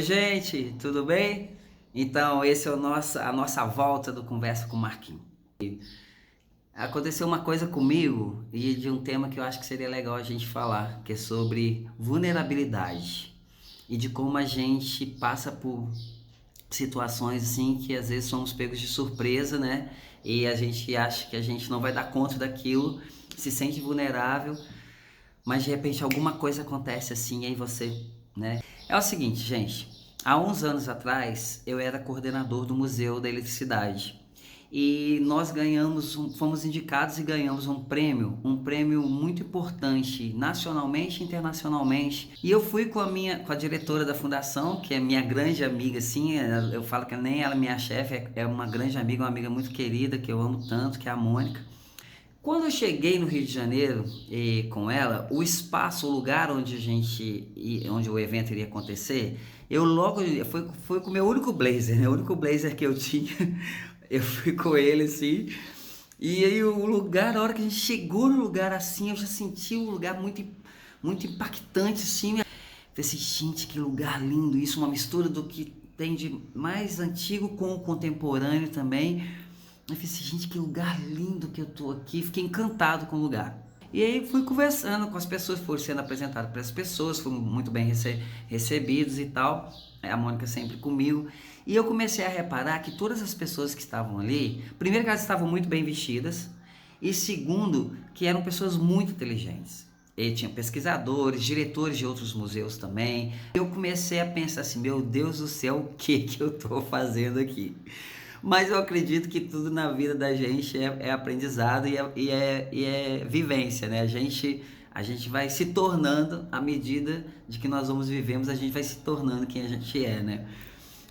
Oi, gente, tudo bem? Então, esse é a nossa volta do Conversa com o Marquinhos. Aconteceu uma coisa comigo e de um tema que eu acho que seria legal a gente falar, que é sobre vulnerabilidade e de como a gente passa por situações assim que às vezes somos pegos de surpresa, né? E a gente acha que a gente não vai dar conta daquilo, se sente vulnerável, mas de repente alguma coisa acontece assim e aí você, né? É o seguinte, gente, há uns anos atrás eu era coordenador do Museu da Eletricidade e nós fomos indicados e ganhamos um prêmio muito importante nacionalmente e internacionalmente. E eu fui com a diretora da fundação, que é minha grande amiga, assim, eu falo que nem ela é minha chefe, é uma grande amiga, uma amiga muito querida que eu amo tanto, que é a Mônica. Quando eu cheguei no Rio de Janeiro com ela, o espaço, o lugar onde o evento iria acontecer, eu logo foi com o meu único blazer, né? O único blazer que eu tinha, eu fui com ele assim. E aí o lugar, a hora que a gente chegou no lugar assim, eu já senti um lugar muito impactante assim. Falei assim, gente, que lugar lindo isso, uma mistura do que tem de mais antigo com o contemporâneo também. Eu falei assim, gente, que lugar lindo que eu tô aqui. Fiquei encantado com o lugar. E aí fui conversando com as pessoas, fui sendo apresentado para as pessoas, fomos muito bem recebidos e tal. A Mônica sempre comigo. E eu comecei a reparar que todas as pessoas que estavam ali, primeiro que elas estavam muito bem vestidas, e segundo, que eram pessoas muito inteligentes. E tinha pesquisadores, diretores de outros museus também. Eu comecei a pensar assim, meu Deus do céu, o que que eu tô fazendo aqui? Mas eu acredito que tudo na vida da gente é aprendizado e é vivência, né? A gente vai se tornando, à medida de que nós vamos vivemos, a gente vai se tornando quem a gente é, né?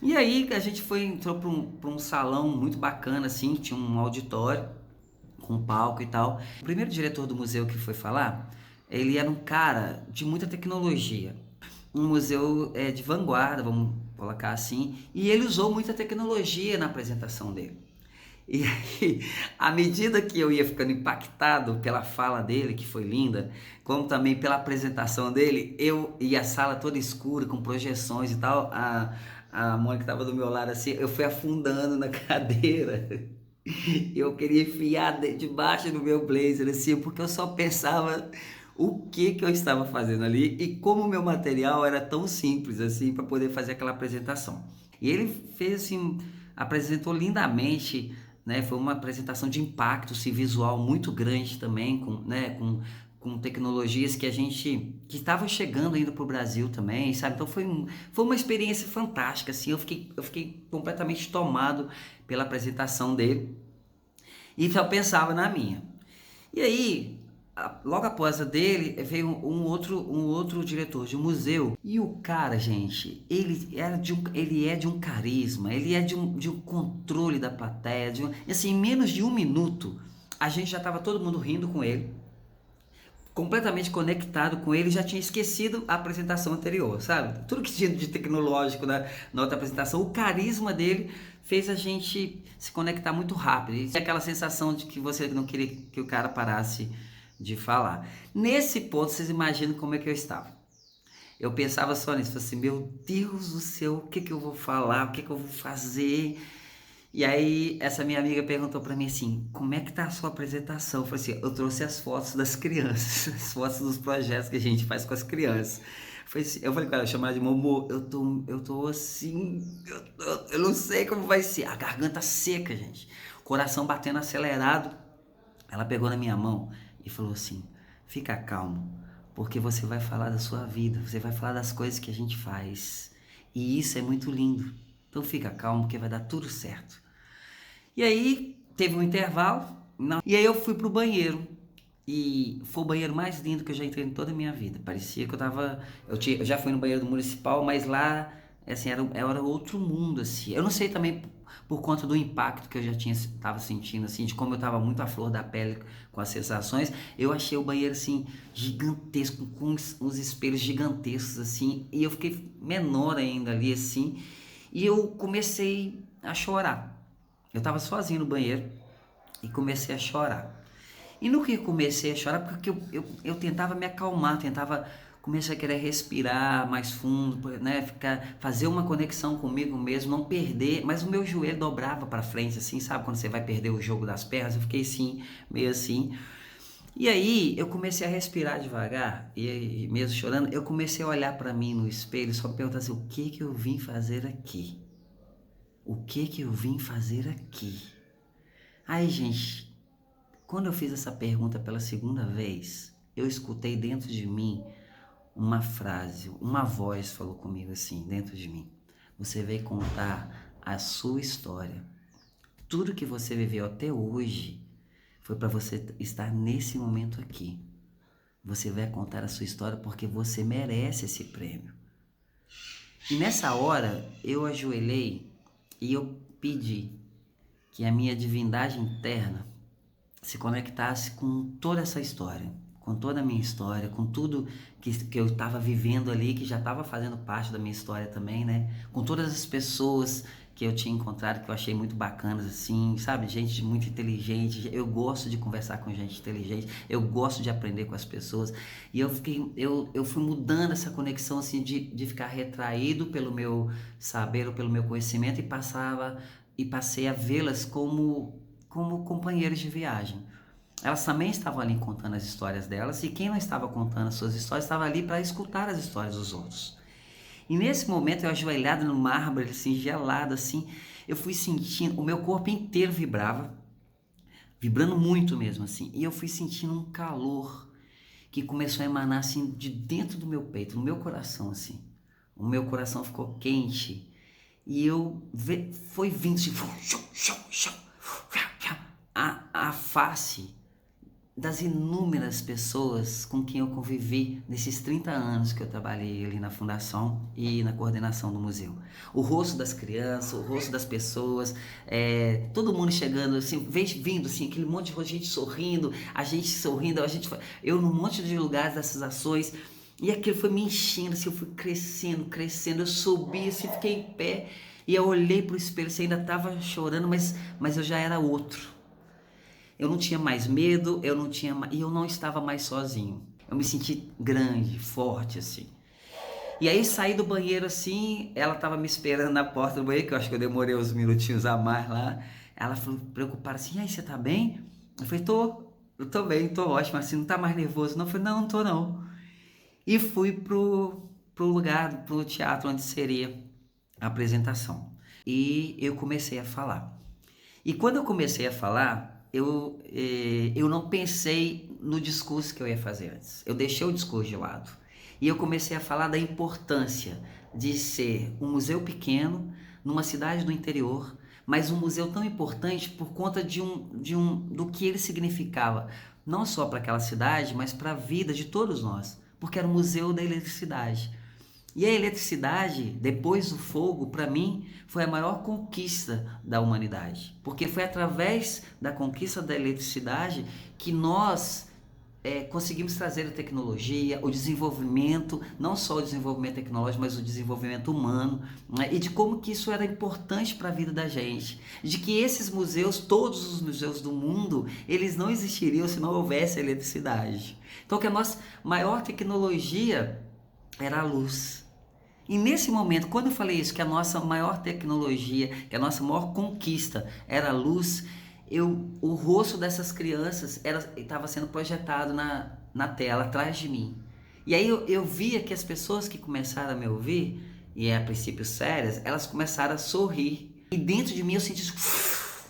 E aí a gente entrou para um salão muito bacana, assim, que tinha um auditório com palco e tal. O primeiro diretor do museu que foi falar, ele era um cara de muita tecnologia, um museu de vanguarda, vamos colocar assim, e ele usou muita tecnologia na apresentação dele. E aí, à medida que eu ia ficando impactado pela fala dele, que foi linda, como também pela apresentação dele, eu e a sala toda escura, com projeções e tal, a Mônica estava do meu lado assim, eu fui afundando na cadeira. Eu queria enfiar debaixo do meu blazer, assim, porque eu só pensava o que eu estava fazendo ali e como o meu material era tão simples, assim, para poder fazer aquela apresentação. E ele fez, assim, apresentou lindamente, né? Foi uma apresentação de impacto, assim, visual muito grande também, com tecnologias que estavam chegando ainda para o Brasil também, sabe? Então foi uma experiência fantástica, assim, eu fiquei completamente tomado pela apresentação dele e só pensava na minha. E aí, logo após a dele, veio um outro diretor de um museu. E o cara, gente, ele é de um carisma, ele é de um controle da plateia, assim, em menos de um minuto, a gente já estava todo mundo rindo com ele, completamente conectado com ele, já tinha esquecido a apresentação anterior, sabe? Tudo que tinha de tecnológico na outra apresentação, o carisma dele fez a gente se conectar muito rápido. E aquela sensação de que você não queria que o cara parasse de falar. Nesse ponto, vocês imaginam como é que eu estava. Eu pensava só nisso, assim, meu Deus do céu, o que que eu vou falar, o que que eu vou fazer? E aí, essa minha amiga perguntou pra mim assim, como é que tá a sua apresentação? Eu falei assim, eu trouxe as fotos das crianças, as fotos dos projetos que a gente faz com as crianças. Eu falei com ela, eu chamava de Momô, eu tô assim, eu não sei como vai ser. A garganta seca, gente, coração batendo acelerado. Ela pegou na minha mão e falou assim, fica calmo, porque você vai falar da sua vida, você vai falar das coisas que a gente faz. E isso é muito lindo. Então fica calmo, porque vai dar tudo certo. E aí teve um intervalo, e aí eu fui pro banheiro. E foi o banheiro mais lindo que eu já entrei em toda a minha vida. Parecia que eu já fui no banheiro do municipal, mas lá, assim, era outro mundo, assim. Eu não sei também por conta do impacto que eu já estava sentindo, assim, de como eu estava muito à flor da pele com as sensações. Eu achei o banheiro, assim, gigantesco, com uns espelhos gigantescos, assim, e eu fiquei menor ainda ali, assim, e eu comecei a chorar. Eu estava sozinho no banheiro e comecei a chorar. E no que eu comecei a chorar, porque eu tentava me acalmar, tentava comecei a querer respirar mais fundo, né? Fazer uma conexão comigo mesmo, não perder, mas o meu joelho dobrava para frente, assim, sabe? Quando você vai perder o jogo das pernas, eu fiquei assim, meio assim. E aí eu comecei a respirar devagar e mesmo chorando, eu comecei a olhar para mim no espelho, só me perguntar assim, o que que eu vim fazer aqui? O que que eu vim fazer aqui? Aí, gente, quando eu fiz essa pergunta pela segunda vez, eu escutei dentro de mim uma frase, uma voz falou comigo assim, dentro de mim. Você veio contar a sua história. Tudo que você viveu até hoje foi para você estar nesse momento aqui. Você vai contar a sua história porque você merece esse prêmio. E nessa hora eu ajoelhei e eu pedi que a minha divindade interna se conectasse com toda essa história, com toda a minha história, com tudo que eu estava vivendo ali, que já estava fazendo parte da minha história também, né? Com todas as pessoas que eu tinha encontrado, que eu achei muito bacanas, assim, sabe? Gente muito inteligente, eu gosto de conversar com gente inteligente, eu gosto de aprender com as pessoas, e eu fui mudando essa conexão, assim, de ficar retraído pelo meu saber ou pelo meu conhecimento e passei a vê-las como companheiros de viagem. Elas também estavam ali contando as histórias delas, e quem não estava contando as suas histórias estava ali para escutar as histórias dos outros. E nesse momento, eu ajoelhado no mármore, assim, gelado, assim, eu fui sentindo, o meu corpo inteiro vibrava, vibrando muito mesmo, assim, e eu fui sentindo um calor que começou a emanar, assim, de dentro do meu peito, no meu coração, assim. O meu coração ficou quente, e foi vindo, assim, a face das inúmeras pessoas com quem eu convivi nesses 30 anos que eu trabalhei ali na fundação e na coordenação do museu. O rosto das crianças, o rosto das pessoas, todo mundo chegando, assim, vindo, assim, aquele monte de gente sorrindo, eu num monte de lugares dessas ações, e aquilo foi me enchendo, assim, eu fui crescendo, crescendo, eu subi, assim, fiquei em pé, e eu olhei pro espelho, assim, ainda estava chorando, mas eu já era outro. Eu não tinha mais medo, e eu não estava mais sozinho. Eu me senti grande, forte, assim. E aí saí do banheiro assim, ela estava me esperando na porta do banheiro, que eu acho que eu demorei uns minutinhos a mais lá. Ela falou, preocupada assim, e aí, você tá bem? Eu falei, eu tô bem, tô ótimo, assim, não tá mais nervoso não? Eu falei, não tô não. E fui pro lugar, pro teatro onde seria a apresentação. E eu comecei a falar. E quando eu comecei a falar, eu não pensei no discurso que eu ia fazer antes. Eu deixei o discurso de lado. E eu comecei a falar da importância de ser um museu pequeno, numa cidade do interior, mas um museu tão importante por conta do que ele significava, não só para aquela cidade, mas para a vida de todos nós, porque era o museu da eletricidade. E a eletricidade, depois do fogo, para mim, foi a maior conquista da humanidade. Porque foi através da conquista da eletricidade que nós conseguimos trazer a tecnologia, o desenvolvimento, não só o desenvolvimento tecnológico, mas o desenvolvimento humano, né? E de como que isso era importante para a vida da gente. De que esses museus, todos os museus do mundo, eles não existiriam se não houvesse eletricidade. Então que a nossa maior tecnologia era a luz. E nesse momento, quando eu falei isso, que a nossa maior tecnologia, que a nossa maior conquista era a luz, o rosto dessas crianças estava sendo projetado na tela atrás de mim. E aí eu via que as pessoas que começaram a me ouvir, e a princípio sérias, elas começaram a sorrir. E dentro de mim eu senti isso,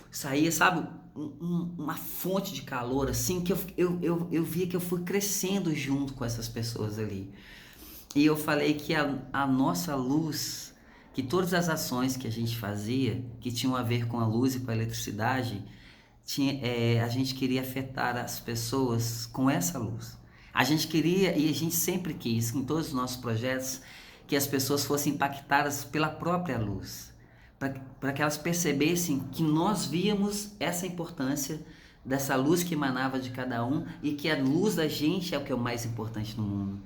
saía, sabe, uma fonte de calor, assim, que eu via que eu fui crescendo junto com essas pessoas ali. E eu falei que a nossa luz, que todas as ações que a gente fazia, que tinham a ver com a luz e com a eletricidade, a gente queria afetar as pessoas com essa luz. A gente queria, e a gente sempre quis, em todos os nossos projetos, que as pessoas fossem impactadas pela própria luz, para que elas percebessem que nós víamos essa importância dessa luz que emanava de cada um, e que a luz da gente é o que é o mais importante no mundo,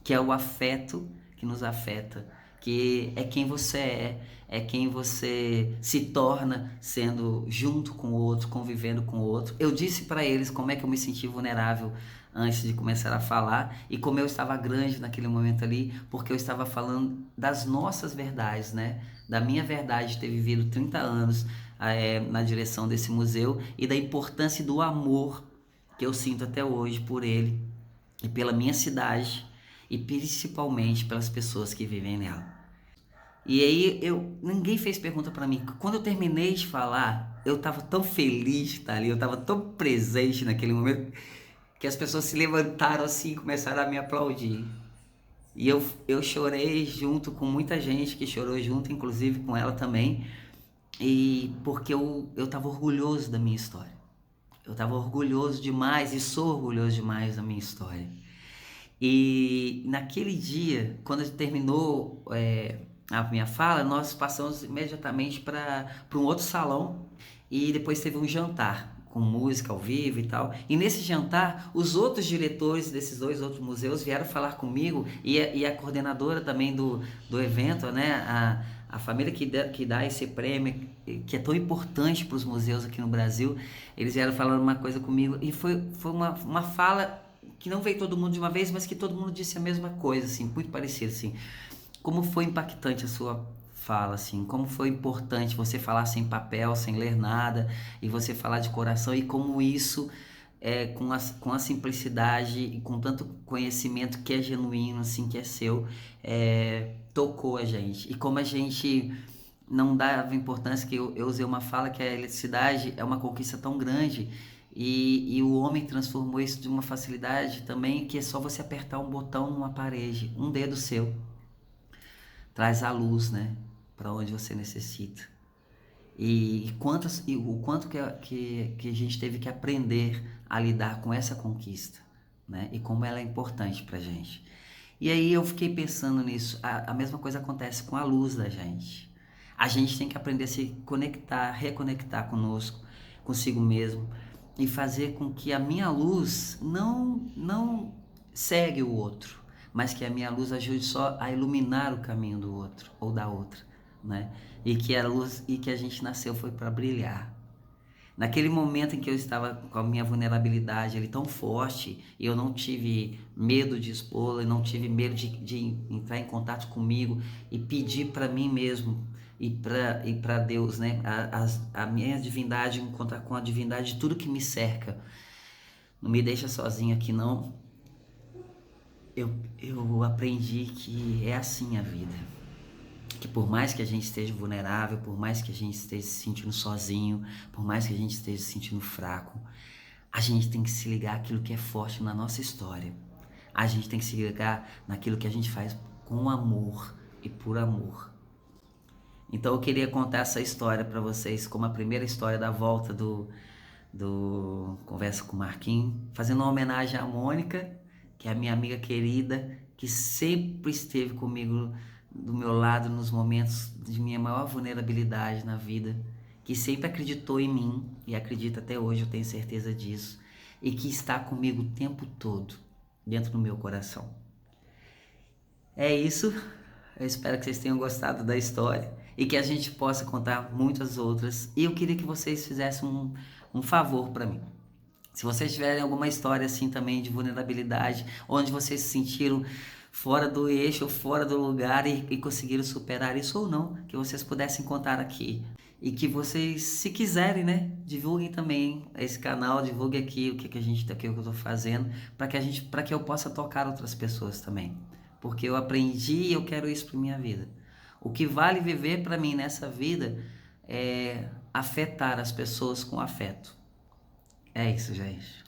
que é o afeto que nos afeta, que é quem você é quem você se torna sendo junto com o outro, convivendo com o outro. Eu disse para eles como é que eu me senti vulnerável antes de começar a falar, e como eu estava grande naquele momento ali, porque eu estava falando das nossas verdades, né? Da minha verdade de ter vivido 30 anos na direção desse museu e da importância do amor que eu sinto até hoje por ele e pela minha cidade e principalmente pelas pessoas que vivem nela. E aí ninguém fez pergunta pra mim. Quando eu terminei de falar, eu tava tão feliz de estar ali, eu tava tão presente naquele momento que as pessoas se levantaram assim e começaram a me aplaudir. E eu chorei junto com muita gente que chorou junto, inclusive com ela também, e porque eu tava orgulhoso da minha história. Eu tava orgulhoso demais e sou orgulhoso demais da minha história. E naquele dia, quando terminou a minha fala, nós passamos imediatamente para um outro salão e depois teve um jantar com música ao vivo e tal. E nesse jantar, os outros diretores desses dois outros museus vieram falar comigo e a coordenadora também do evento, né? A família que dá esse prêmio, que é tão importante para os museus aqui no Brasil, eles vieram falando uma coisa comigo e foi uma fala que não veio todo mundo de uma vez, mas que todo mundo disse a mesma coisa, assim, muito parecido, assim. Como foi impactante a sua fala, assim, como foi importante você falar sem papel, sem ler nada, e você falar de coração, e como isso, com a simplicidade e com tanto conhecimento que é genuíno, assim, que é seu, tocou a gente. E como a gente não dava importância, que eu usei uma fala que a eletricidade é uma conquista tão grande, e o homem transformou isso de uma facilidade também, que é só você apertar um botão numa parede, um dedo seu traz a luz, né, para onde você necessita. E o quanto que a gente teve que aprender a lidar com essa conquista, né, e como ela é importante para gente. E aí eu fiquei pensando nisso. A mesma coisa acontece com a luz da gente. A gente tem que aprender a se conectar, reconectar conosco, consigo mesmo, e fazer com que a minha luz não segue o outro, mas que a minha luz ajude só a iluminar o caminho do outro ou da outra, né? E que a luz e que a gente nasceu foi para brilhar. Naquele momento em que eu estava com a minha vulnerabilidade ali tão forte, e eu não tive medo de expô-la, e não tive medo de entrar em contato comigo e pedir para mim mesmo e para Deus, né? A minha divindade encontrar com a divindade de tudo que me cerca. Não me deixa sozinho aqui, não. Eu aprendi que é assim a vida. Que por mais que a gente esteja vulnerável, por mais que a gente esteja se sentindo sozinho, por mais que a gente esteja se sentindo fraco, a gente tem que se ligar àquilo que é forte na nossa história. A gente tem que se ligar naquilo que a gente faz com amor e por amor. Então eu queria contar essa história para vocês como a primeira história da volta do Conversa com o Marquinhos, fazendo uma homenagem à Mônica, que é a minha amiga querida, que sempre esteve comigo do meu lado nos momentos de minha maior vulnerabilidade na vida, que sempre acreditou em mim e acredita até hoje, eu tenho certeza disso, e que está comigo o tempo todo, dentro do meu coração. É isso, eu espero que vocês tenham gostado da história e que a gente possa contar muitas outras. E eu queria que vocês fizessem um favor para mim. Se vocês tiverem alguma história assim também de vulnerabilidade, onde vocês se sentiram fora do eixo, fora do lugar e conseguiram superar isso ou não, que vocês pudessem contar aqui. E que vocês, se quiserem, né, divulguem também esse canal, divulguem aqui o que a gente tá aqui, o que eu tô fazendo, para que eu possa tocar outras pessoas também. Porque eu aprendi e eu quero isso para minha vida. O que vale viver para mim nessa vida é afetar as pessoas com afeto. É isso, gente.